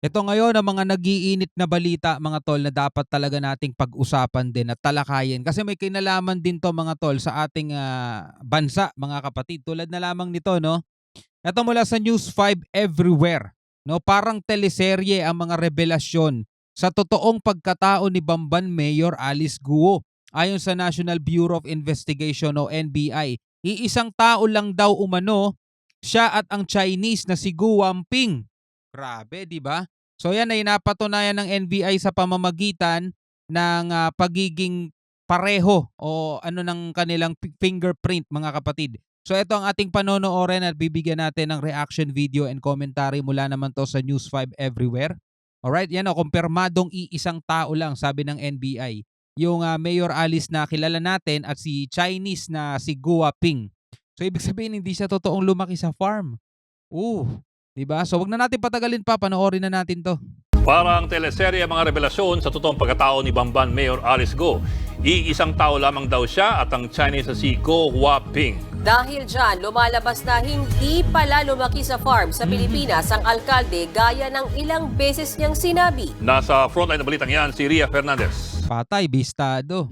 Ito ngayon ang mga nagiinit na balita mga tol na dapat talaga nating pag-usapan din at talakayin kasi may kinalaman din 'to mga tol sa ating, bansa mga kapatid. Tulad na lamang nito 'no, ito mula sa News 5 Everywhere 'no, parang teleserye ang mga revelasyon sa totoong pagkatao ni Bamban Mayor Alice Guo. Ayon sa National Bureau of Investigation o NBI, iisang tao lang daw umano siya at ang Chinese na si Guo Wamping. Grabe, 'di ba? So yan ay napatunayan ng NBI sa pamamagitan ng, pagiging pareho o ano ng kanilang fingerprint mga kapatid. So ito ang ating panonoorin at bibigyan natin ng reaction video and commentary mula naman 'to sa News 5 Everywhere. Alright, yan o, kumpirmadong iisang tao lang sabi ng NBI. Yung, Mayor Alice na kilala natin at si Chinese na si Guo Ping. So ibig sabihin hindi siya totoong lumaki sa farm. 'Di ba? So wag na natin patagalin pa, panoorin na natin 'to. Parang teleserye ang mga revelasyon sa totoong pagkatao ni Bamban Mayor Alice Go. Iisang tao lamang daw siya at ang Chinese na si Go Huaping. Dahil dyan, lumalabas na hindi pala lumaki sa farm sa Pilipinas ang alkalde gaya ng ilang beses niyang sinabi. Nasa frontline na balitang yan si Ria Fernandez. Patay, bistado.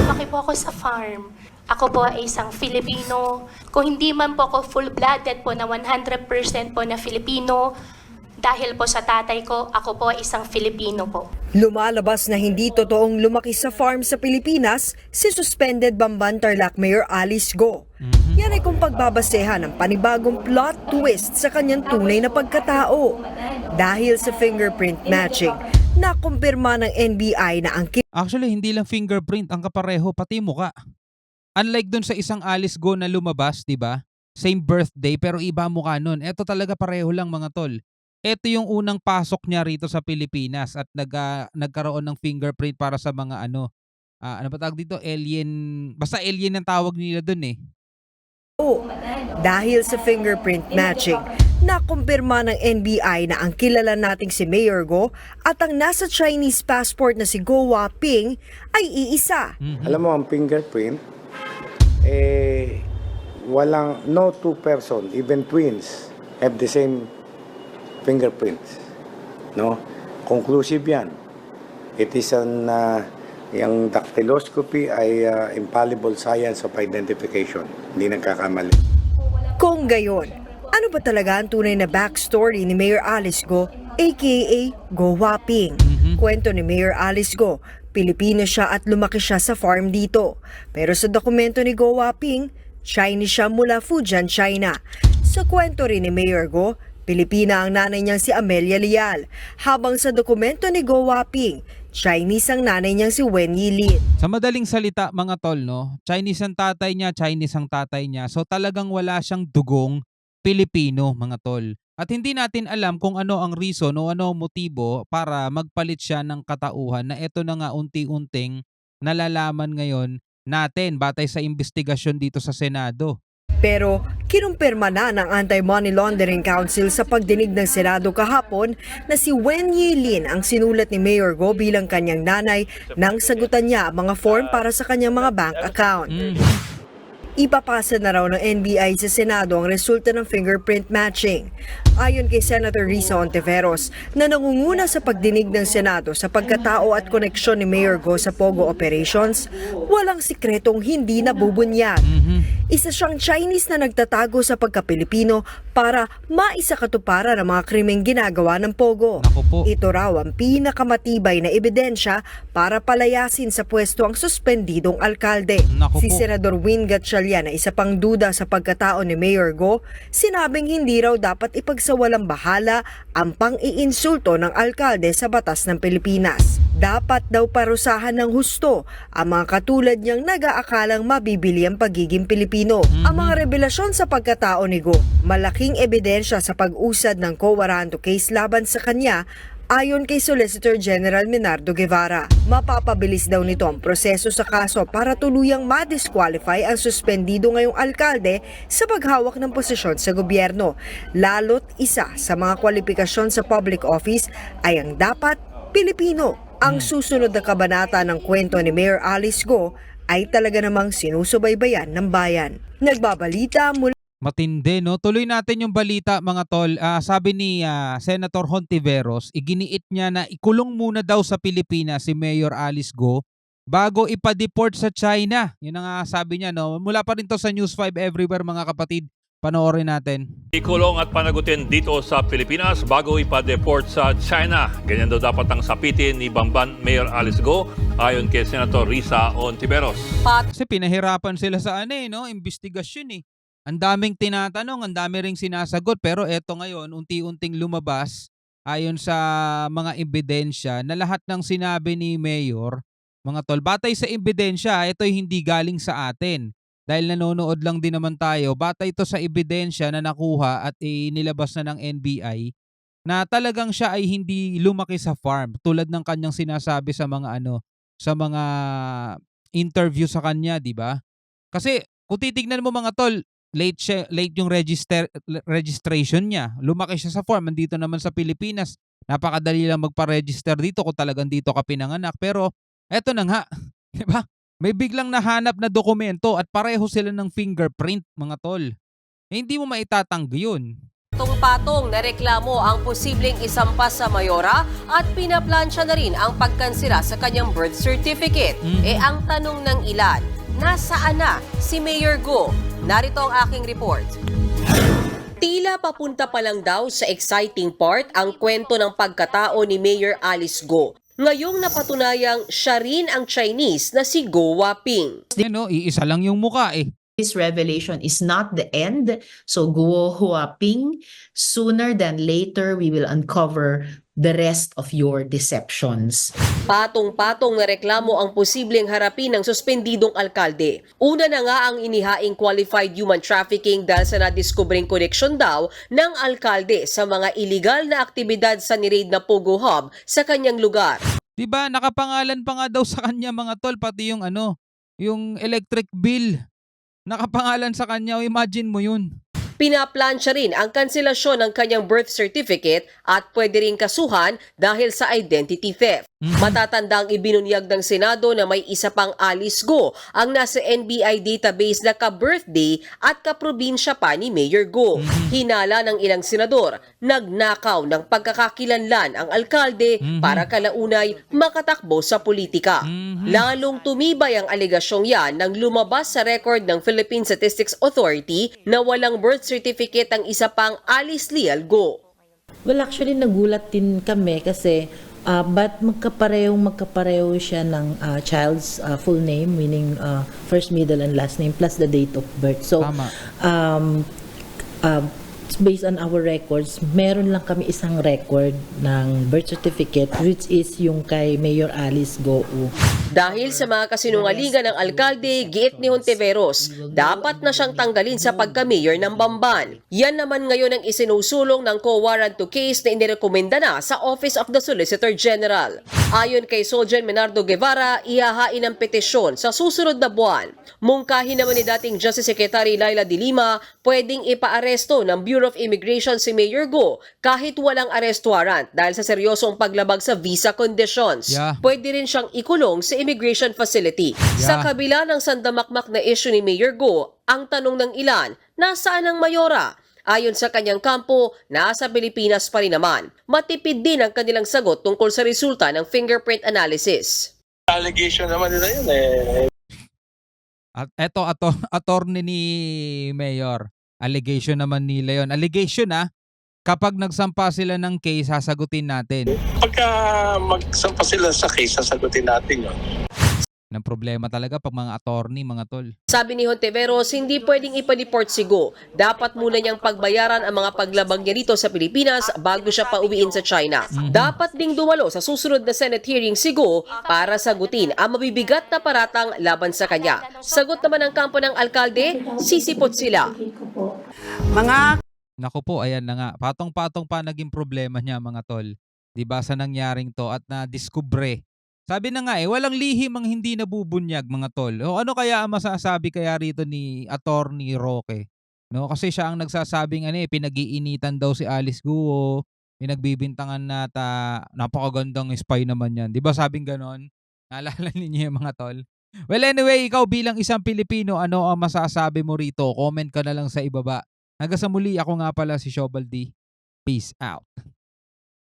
Lumaki po ako sa farm. Ako po ay isang Filipino. Kung hindi man po ako full-blooded po na 100% po na Filipino, dahil po sa tatay ko, ako po ay isang Filipino po. Lumalabas na hindi totoong lumaki sa farm sa Pilipinas si suspended Bamban Tarlac Mayor Alice Go. Yan ay kung pagbabasehan ng panibagong plot twist sa kanyang tunay na pagkatao. Dahil sa fingerprint matching, nakumpirma ng NBI na ang Actually, hindi lang fingerprint ang kapareho, pati muka. Unlike dun sa isang Alice Go na lumabas, 'di ba? Same birthday pero iba ang mukha nun. Eto talaga pareho lang mga tol. Ito yung unang pasok niya rito sa Pilipinas at nagkaroon ng fingerprint para sa mga ano ba tawag dito? Alien, basta alien ang tawag nila dun eh. Dahil sa fingerprint matching, nakumpirma ng NBI na ang kilala nating si Mayor Go at ang nasa Chinese passport na si Go Huaping ay iisa. Alam mo, ang fingerprint, no two person, even twins, have the same fingerprints. No? Conclusive yan. It is yung dactyloscopy ay infallible science of identification. Hindi nagkakamali. Kung gayon, ano ba talaga ang tunay na backstory ni Mayor Alice Go, aka Go Huaping? Kwento ni Mayor Alice Go, Pilipino siya at lumaki siya sa farm dito. Pero sa dokumento ni Go Huaping, Chinese siya mula Fujian, China. Sa kwento rin ni Mayor Go, Pilipina ang nanay niyang si Amelia Lial, habang sa dokumento ni Go Huaping, Chinese ang nanay niyang si Wen Yilin. Sa madaling salita mga tol, no? Chinese ang tatay niya, Chinese ang tatay niya. So talagang wala siyang dugong Pilipino mga tol. At hindi natin alam kung ano ang reason o ano ang motibo para magpalit siya ng katauhan na ito na nga unti-unting nalalaman ngayon natin batay sa investigasyon dito sa Senado. Pero kinumpirma na ng Anti-Money Laundering Council sa pagdinig ng Senado kahapon na si Wen Yilin ang sinulat ni Mayor Go bilang kanyang nanay nang sagutan niya ang mga form para sa kanyang mga bank account. Ipapasa na raw ng NBI sa Senado ang resulta ng fingerprint matching. Ayon kay Senator Risa Ontiveros na nangunguna sa pagdinig ng Senado sa pagkatao at koneksyon ni Mayor Go sa Pogo operations, walang sikretong hindi nabubunyag. Isa siyang Chinese na nagtatago sa pagka-Pilipino para maisakatuparan ang mga krimeng ginagawa ng Pogo. Naku po. Ito raw ang pinakamatibay na ebidensya para palayasin sa pwesto ang suspendidong alkalde. Naku Si po. Senador Win Gatchalian na isa pang duda sa pagkatao ni Mayor Go, sinabing hindi raw dapat ipagsawalang bahala ang pang-iinsulto ng alkalde sa batas ng Pilipinas. Dapat daw parusahan ng husto ang mga katulad niyang nag-aakalang mabibili ang pagiging Pilipino. Ang mga revelasyon sa pagkatao ni Go, malaking ebidensya sa pag-usad ng Quo Warranto case laban sa kanya. Ayon kay Solicitor General Menardo Guevara, mapapabilis daw nito ang proseso sa kaso para tuluyang ma-disqualify ang suspendido ngayong alkalde sa paghawak ng posisyon sa gobyerno. Lalo't isa sa mga kwalifikasyon sa public office ay ang dapat Pilipino. Ang susunod na kabanata ng kwento ni Mayor Alice Go ay talaga namang sinusubaybayan ng bayan. Nagbabalita mula Matindi 'no. Tuloy natin yung balita mga tol. Sabi ni Senator Hontiveros, iginiit niya na ikulong muna daw sa Pilipinas si Mayor Alice Go bago ipa-deport sa China. Yun ang sabi niya 'no. Mula pa rin 'to sa News 5 Everywhere mga kapatid. Panoorin natin. Ikulong at panagutin dito sa Pilipinas bago ipa-deport sa China. Ganyan daw dapat ang sapitin ni Bamban Mayor Alice Go ayon kay Senator Risa Hontiveros. Kasi pinahirapan sila sa no, investigasyon eh. Ang daming tinatanong, ang dami ring sinasagot, pero eto ngayon unti-unting lumabas ayon sa mga ebidensya na lahat ng sinabi ni Mayor, mga tol, batay sa ebidensya, ito'y hindi galing sa atin. Dahil nanonood lang din naman tayo, batay ito sa ebidensya na nakuha at inilabas na ng NBI na talagang siya ay hindi lumaki sa farm tulad ng kanyang sinasabi sa mga sa mga interview sa kanya, 'di ba? Kasi kung titignan mo mga tol, late yung registration niya. Lumaki siya sa farm, nandito naman sa Pilipinas. Napakadali lang magpa-register dito kung talagang dito ka pinanganak. Pero eto na nga, 'di ba? May biglang nahanap na dokumento at pareho sila ng fingerprint, mga tol. Hindi mo maitatanggi 'yun. Patong-patong na reklamo ang posibleng isampas sa Mayora at pinaplansya na rin ang pagkansela sa kanyang birth certificate. Ang tanong ng ilan, nasaan na si Mayor Go? Narito ang aking report. Tila papunta pa lang daw sa exciting part ang kwento ng pagkatao ni Mayor Alice Go. Ngayong napatunayang siya rin ang Chinese na si Go Waping. Iisa lang yung muka eh. This revelation is not the end. So Guo Huaping, sooner than later, we will uncover the rest of your deceptions. Patong-patong na reklamo ang posibleng harapin ng suspendidong alkalde. Una na nga ang inihaing qualified human trafficking dahil sa nadiskubring koneksyon daw ng alkalde sa mga iligal na aktibidad sa niraid na Pogo Hub sa kanyang lugar. Diba, nakapangalan pa nga daw sa kanya mga tol, pati yung yung electric bill. Nakapangalan sa kanya, imagine mo yun. Pinaplansya rin ang kanselasyon ng kanyang birth certificate at pwede rin kasuhan dahil sa identity theft. Matatandang ibinunyag ng Senado na may isa pang Alice Go ang nasa NBI database na ka-birthday at ka-probinsya pa ni Mayor Go. Hinala ng ilang senador, nagnakaw ng pagkakakilanlan ang alkalde para kalaunay makatakbo sa politika. Lalong tumibay ang alegasyong yan nang lumabas sa record ng Philippine Statistics Authority na walang birth certificate ang isa pang Alice Leal Go. Well, actually, nagulat din kami kasi but magkapareho siya ng child's full name, meaning first, middle, and last name, plus the date of birth. So, Tama. Based on our records, meron lang kami isang record ng birth certificate, which is yung kay Mayor Alice Go. Dahil sa mga kasinungalingan ng alkalde, giit ni Hontiveros, dapat na siyang tanggalin sa pagka-mayor ng Bamban. Yan naman ngayon ang isinusulong ng co-warrant to case na inirekomenda na sa Office of the Solicitor General. Ayon kay Soljan Menardo Guevara, ihahain ang petisyon sa susunod na buwan. Mungkahin naman ni dating Justice Secretary Laila de Lima, pwedeng ipaaresto ng Bureau of Immigration si Mayor Go kahit walang arrest warrant dahil sa seryosong paglabag sa visa conditions. Yeah. Pwede rin siyang ikulong sa immigration facility. Sa kabila ng sandamakmak na issue ni Mayor Go, ang tanong ng ilan, nasaan ang Mayora? Ayon sa kanyang kampo, nasa Pilipinas pa rin naman. Matipid din ang kanilang sagot tungkol sa resulta ng fingerprint analysis. Allegation naman nila yun eh. At eto attorney ni Mayor. Allegation naman nila yon. Allegation kapag nagsampa sila ng case, sasagutin natin. Pagka magsampa sila sa case, sasagutin natin yun. Ng problema talaga pag mga attorney, mga tol. Sabi ni Hontiveros, hindi pwedeng ipa-deport si Go. Dapat muna niyang pagbayaran ang mga paglabag niya dito sa Pilipinas bago siya pauwiin sa China. Dapat ding dumalo sa susunod na Senate hearing si Go para sagutin ang mabibigat na paratang laban sa kanya. Sagot naman ng kampo ng alkalde, sisipot sila. Naku po, ayan na nga. Patong-patong pa naging problema niya, mga tol. Diba sa nangyaring to at na-discover. Sabi na nga walang lihim ang hindi nabubunyag, mga tol. O ano kaya ang masasabi kaya rito ni Attorney Roque? No, kasi siya ang nagsasabing pinag-iinitan daw si Alice Guo, pinagbibintangan napakagandang spy naman yan. 'Di ba sabing ganon? Naalala niyo yung mga tol? Well, anyway, ikaw bilang isang Pilipino, ano ang masasabi mo rito? Comment ka na lang sa ibaba. Hanggang sa muli, ako nga pala si Shobal D. Peace out.